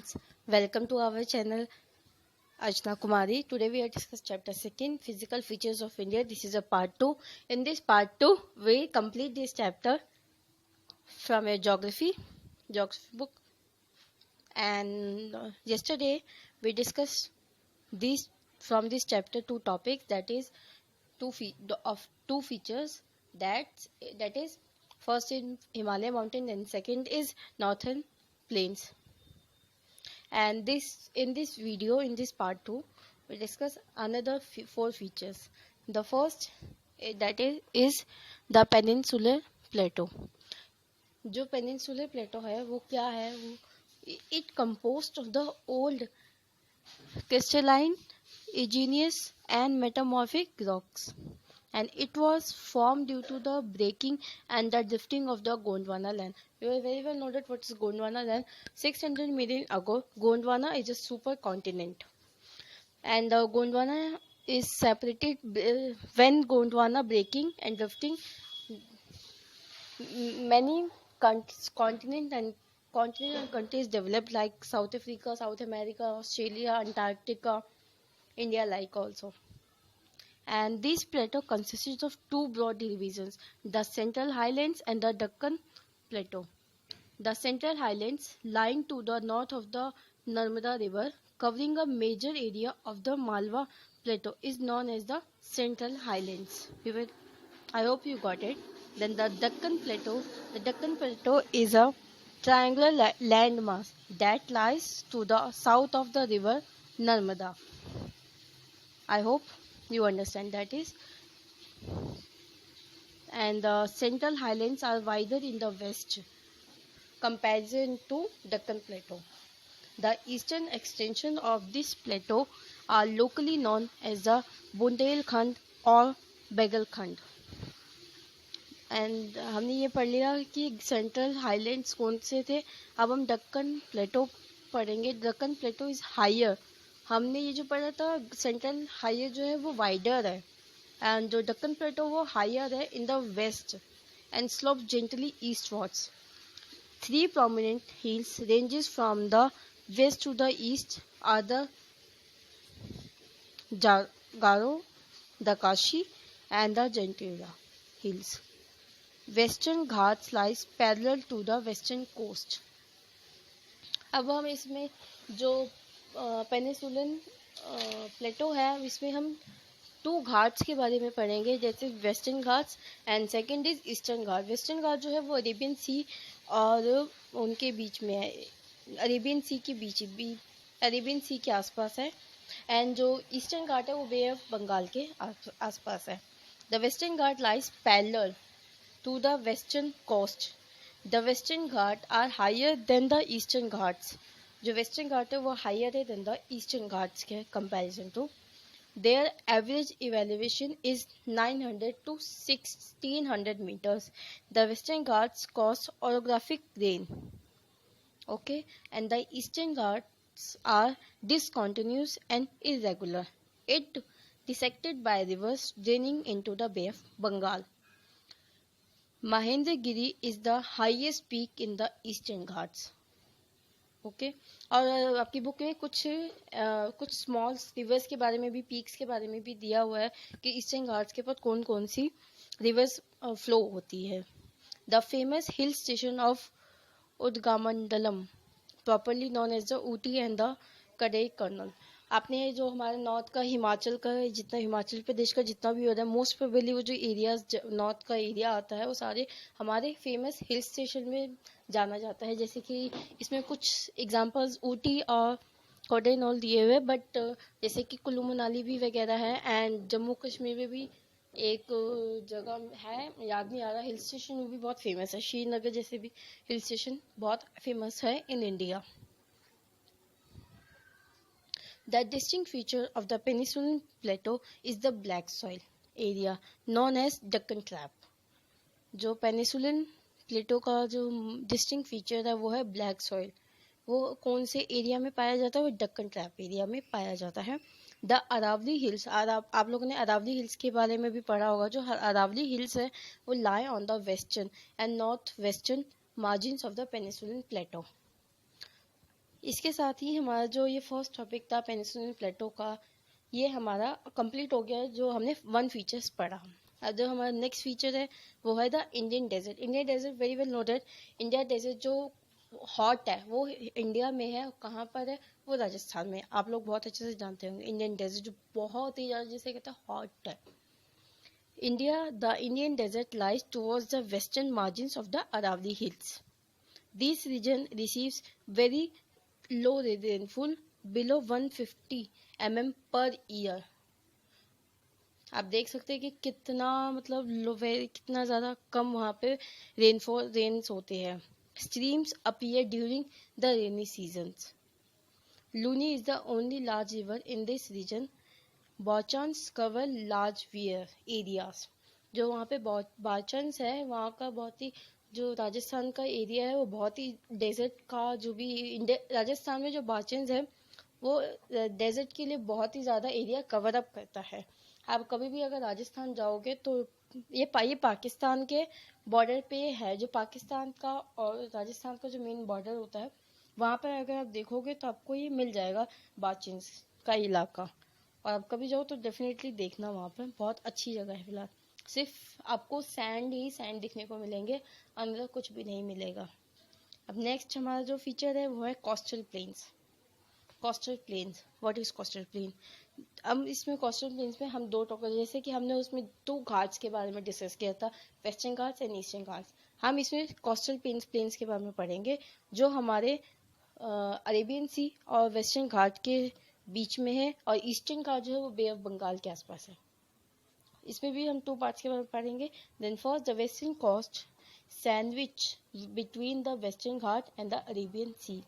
friends, welcome to our channel Ajna Kumari. Today we are discussing chapter 2 Physical Features of India. This is a part 2. In this part 2 we complete this chapter from a geography book, and yesterday we discussed these from this chapter two topics, that is two features, that is first in Himalaya mountain and second is northern plains. And in this video, in this part 2, we discuss another four features. The first is the peninsular plateau. जो peninsular plateau है वो क्या है, वो it composed of the old crystalline, igneous and metamorphic rocks, and it was formed due to the breaking and the drifting of the Gondwana land. You will very well know that what is Gondwana land. 600 million ago, Gondwana is a supercontinent, and the Gondwana is separated when Gondwana breaking and drifting. Many continents and countries developed, like South Africa, South America, Australia, Antarctica, India like also. And this plateau consists of two broad divisions, the Central Highlands and the Deccan Plateau. The Central Highlands, lying to the north of the Narmada River, covering a major area of the Malwa Plateau, is known as the Central Highlands. I hope you got it. Then the Deccan Plateau. The Deccan Plateau is a triangular landmass that lies to the south of the river Narmada. I hope you understand that is. And the Central Highlands are wider in the west comparison to Deccan Plateau. The eastern extension of this plateau are locally known as the Bundelkhand or Bagelkhand. And हमने ये पढ़ लिया कि central highlands कौन से थे. अब हम डक्कन प्लेटो पढ़ेंगे. डक्कन प्लेटो इज हायर. हमने ये जो पढ़ा था सेंट्रल हायर जो है वो वाइडर है, एंड जो डक्कन प्लेटो वो हायर है in the west and slope gently eastwards. 3 prominent hills ranges from the west to the east are the Garo, the Kashi and the Jantira hills. Western Ghats lies parallel to the western coast. अब हम इसमें जो पेनिसुलन प्लेटो है इसमें हम 2 घाट्स के बारे में पढ़ेंगे, जैसे Western Ghats and second is Eastern Ghat. Western Ghat जो है वो अरेबियन सी और उनके बीच में है, अरेबियन सी के आसपास है, एंड जो ईस्टर्न घाट है वो बे ऑफ बंगाल के आसपास है. The western Ghat lies parallel to the western coast. The western Ghat are higher than the eastern Ghats. जो western Ghat है वो higher है than the eastern Ghats के comparison to. Their average elevation is 900 to 1600 meters. The western Ghats cause orographic rain. Okay, and the eastern Ghats are discontinuous and irregular. It dissected by rivers draining into the Bay of Bengal. Mahendragiri is the highest peak in the Eastern Ghats. Okay और आपकी book में कुछ small reverse के बारे में भी, peaks के बारे में भी दिया हुआ है कि ईस्टर्न घाट्स के पास कौन कौन सी रिवर्स फ्लो होती है. The famous hill station of Udagamandalam, properly known as the Ooty and the Kodaikanal. आपने जो हमारे नॉर्थ का हिमाचल का जितना, हिमाचल प्रदेश का जितना भी होता है, मोस्ट प्रोबेबली वो जो एरियाज नॉर्थ का एरिया आता है वो सारे हमारे फेमस हिल स्टेशन में जाना जाता है. जैसे कि इसमें कुछ एग्जांपल्स ऊटी और कोडेनॉल दिए हुए, बट जैसे कि कुल्लू मनाली भी वगैरह है, एंड जम्मू कश्मीर में भी एक जगह है, याद नहीं आ रहा, हिल स्टेशन वो भी बहुत फेमस है. श्रीनगर जैसे भी हिल स्टेशन बहुत फेमस है in India. The distinct feature of the Peninsular Plateau is the black soil area known as Deccan Trap. जो Peninsular Plateau का जो distinct feature है वो है black soil. वो कौन से एरिया में पाया जाता है? वो Deccan Trap एरिया में पाया जाता है. The Aravalli Hills, आप लोगों ने अरावली हिल्स के बारे में भी पढ़ा होगा. जो अरावली हिल्स है वो lie on the western and north western margins of the Peninsular Plateau. इसके साथ ही हमारा जो ये फर्स्ट टॉपिक था पेनिनसुलर प्लेटो का, ये हमारा कंप्लीट हो गया, जो हमने 1 फीचर्स पढ़ा। अब जो हमारा नेक्स्ट फीचर है वो है the Indian desert. Indian desert very well noted. India desert जो हॉट है वो इंडिया में है, कहाँ पर है, वो राजस्थान में। आप लोग बहुत अच्छे से जानते होंगे इंडियन डेजर्ट जो बहुत ही ज़्यादा जिसे कहते हैं हॉट है। The Indian desert lies towards the western margins of the Aravalli hills. This region receives very low rainfall below 150 mm per year. आप देख सकते हैं कि कितना मतलब कितना ज़्यादा कम वहाँ पे रेन्स होते हैं। Streams appear during the rainy seasons. Luni is the only large river in this region. Bajadas cover large areas. जो वहाँ पे बाचन्स है, वहाँ का बहुत ही जो राजस्थान का एरिया है वो बहुत ही डेजर्ट का, जो भी राजस्थान में जो बाचन्स है वो डेजर्ट के लिए बहुत ही ज़्यादा एरिया कवर अप करता है। आप कभी भी अगर राजस्थान जाओगे तो ये पाकिस्तान के बॉर्डर पे है, जो पाकिस्तान का और राजस्थान का जो मेन बॉर्डर होता है, वहाँ पर अगर आप देखोगे तो आपको ये मिल जाएगा बाचिंस का इलाका। और आप कभी जाओ तो डेफिनेटली देखना, वहाँ पर बहुत अच्छी जगह है। फिलहाल सिर्फ आपको सैंड ही सैंड दिखने को मिलेंगे, अंदर कुछ भी नहीं मिलेगा। अब नेक्स्ट हमारा जो फीचर है वो है coastal planes. Coastal planes, what is coastal plain? अब इसमें कोस्टल प्लेन्स में हम दो टॉपिक, जैसे कि हमने उसमें 2 घाट्स के बारे में डिस्कस किया था, western Ghats and eastern Ghats. हम इसमें कोस्टल प्लेन्स के बारे में पढ़ेंगे, जो हमारे अरेबियन सी और वेस्टर्न घाट के बीच में है, और ईस्टर्न घाट जो है वो बे ऑफ बंगाल के आसपास है। इसमें भी हम 2 पार्ट्स के बारे में पढ़ेंगे। Then first the western coast sandwich between the western Ghat and the Arabian Sea.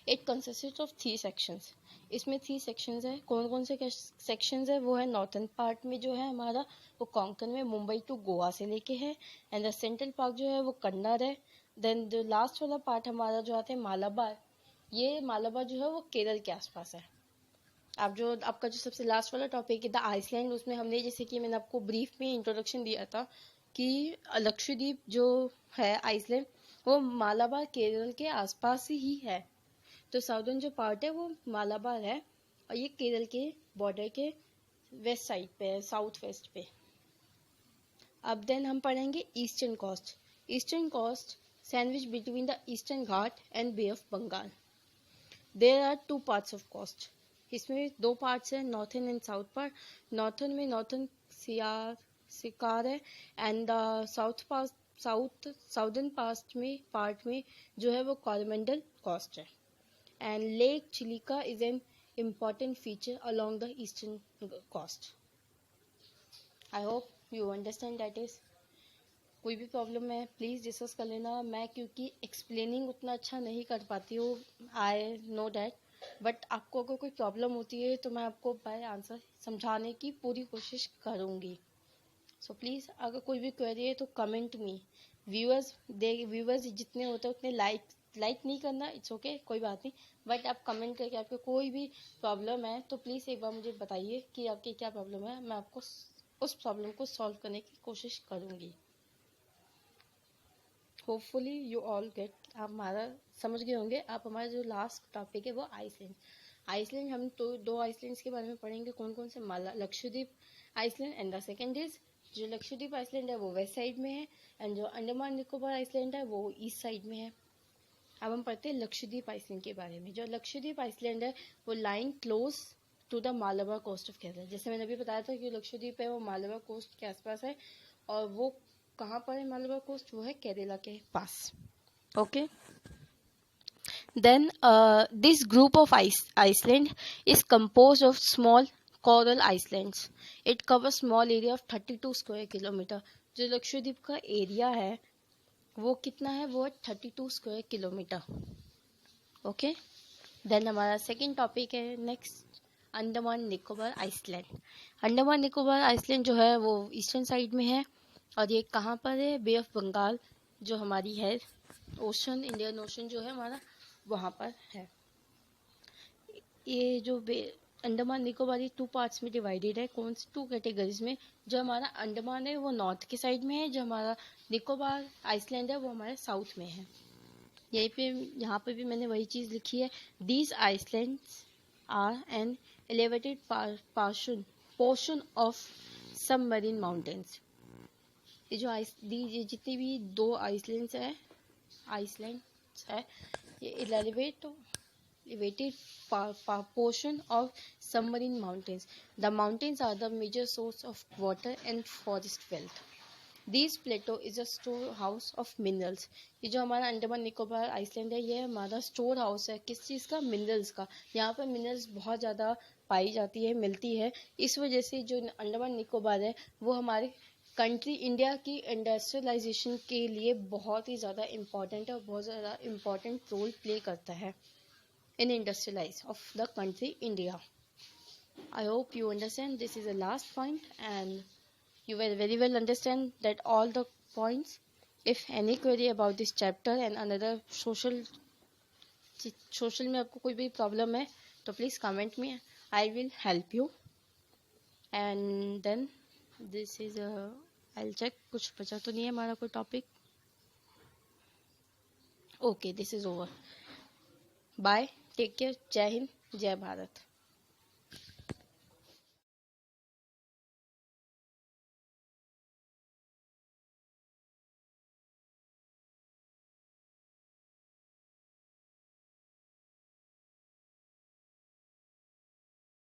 It consist of 3 sections. इसमें 3 सेक्शंस है। कौन कौन से सेक्शंस है? वो है नॉर्थन पार्ट में जो है हमारा वो कोंकण में मुंबई टू गोवा से लेके है, एंड द सेंट्रल पार्ट जो है वो कन्नड़ है। देन जो लास्ट वाला पार्ट हमारा जो आता है मालाबार, ये मालाबार जो है वो केरल के आसपास है। आप जो आपका जो सबसे लास्ट वाला टॉपिक है द आइसलैंड, उसमें हमने जैसे कि मैंने आपको ब्रीफ में इंट्रोडक्शन दिया था कि लक्षद्वीप जो है आइसलैंड वो मालाबार केरल के आसपास ही है। तो साउदर्न जो पार्ट है वो मालाबार है, और ये केरल के बॉर्डर के वेस्ट साइड पे है, साउथ वेस्ट पे। अब देन हम पढ़ेंगे eastern coast. Eastern coast sandwich between the eastern Ghat and Bay of Bengal. There are 2 parts of coast. इसमें 2 पार्ट्स है, northern and south part. Northern में नॉर्थन सिकार है, एंड द साउदर्न पार्ट में जो है वो कोरोमंडल कोस्ट है। And Lake Chilika is an important feature along the eastern coast. I hope you understand that is. कोई भी प्रॉब्लम है प्लीज़ डिस्कस कर लेना। मैं क्योंकि एक्सप्लेनिंग उतना अच्छा नहीं कर पाती हूँ, आई नो डैट, बट आपको अगर कोई प्रॉब्लम होती है तो मैं आपको बाय आंसर समझाने की पूरी कोशिश करूँगी। सो प्लीज़ अगर कोई भी क्वेरी है तो कमेंट मी। व्यूअर्स जितने होते हैं उतने लाइक नहीं करना, इट्स ओके, कोई बात नहीं, बट आप कमेंट करके आपको कोई भी प्रॉब्लम है तो प्लीज़ एक बार मुझे बताइए कि आपकी क्या प्रॉब्लम है। मैं आपको उस प्रॉब्लम को सॉल्व करने की कोशिश करूँगी। होपफुली यू ऑल गेट, आप हमारा समझ गए होंगे। आप हमारा जो लास्ट टॉपिक है वो आइसलैंड हम तो 2 आइसलैंड्स के बारे में पढ़ेंगे। कौन कौन से? Lakshadweep island, and the second is जो लक्षद्वीप आइसलैंड है वो वेस्ट साइड में है, एंड जो अंडमान निकोबार आइसलैंड है वो ईस्ट साइड में है। अब हम पढ़ते हैं लक्षद्वीप आइसलैंड के बारे में। जो लक्षद्वीप आइसलैंड है वो line close to the Malabar coast of Kerala. जैसे मैंने अभी बताया था कि लक्षद्वीप है वो मालाबार कोस्ट के आसपास है, और वो कहाँ पर है मालाबार कोस्ट? वो है केरला के पास। Okay, then this group of island is compose of small coral islands. It cover small area of 32 square kilometre. जो लक्षद्वीप का एरिया है वो कितना है? वो 32 स्क्वायर किलोमीटर। ओके, देन हमारा सेकंड टॉपिक है next Andaman Nicobar island. Andaman Nicobar island जो है वो ईस्टर्न साइड में है, और ये कहाँ पर है? बे ऑफ बंगाल जो हमारी है ओशन, इंडियन ओशन जो है हमारा, वहाँ पर है। ये जो अंडमान निकोबार 2 पार्ट्स में डिवाइडेड है। कौन सी 2 कैटेगरीज में? जो हमारा अंडमान है वो नॉर्थ के साइड में है, जो हमारा निकोबार आइसलैंड है वो हमारे साउथ में है। यहीं पे यहाँ पे भी मैंने वही चीज़ लिखी है। These islands are an elevated portion of submarine mountains. ये जो ये जितनी भी 2 आइसलैंड्स है ये elevated portion of submarine mountains. The mountains are the major source of water and forest wealth. These plateau is a storehouse of minerals. ये जो हमारा अंडमान निकोबार आइसलैंड है ये हमारा स्टोर हाउस है किस चीज़ का? मिनरल्स का। यहाँ पर मिनरल्स बहुत ज़्यादा पाई जाती है, मिलती है। इस वजह से जो अंडमान निकोबार है वो हमारे कंट्री इंडिया की इंडस्ट्रियलाइजेशन के लिए बहुत ही ज़्यादा इम्पॉर्टेंट है और बहुत ज़्यादा इम्पॉर्टेंट रोल प्ले करता है in industrialize of the country India. I hope you understand this is the last point and you will very well understand that all the points. If any query about this chapter and another social में आपको कोई भी problem है तो please comment me, I will help you. And then this is I check कुछ बचा तो नहीं है हमारा कोई topic. Okay, this is over. Bye, take care, जय हिंद, जय भारत।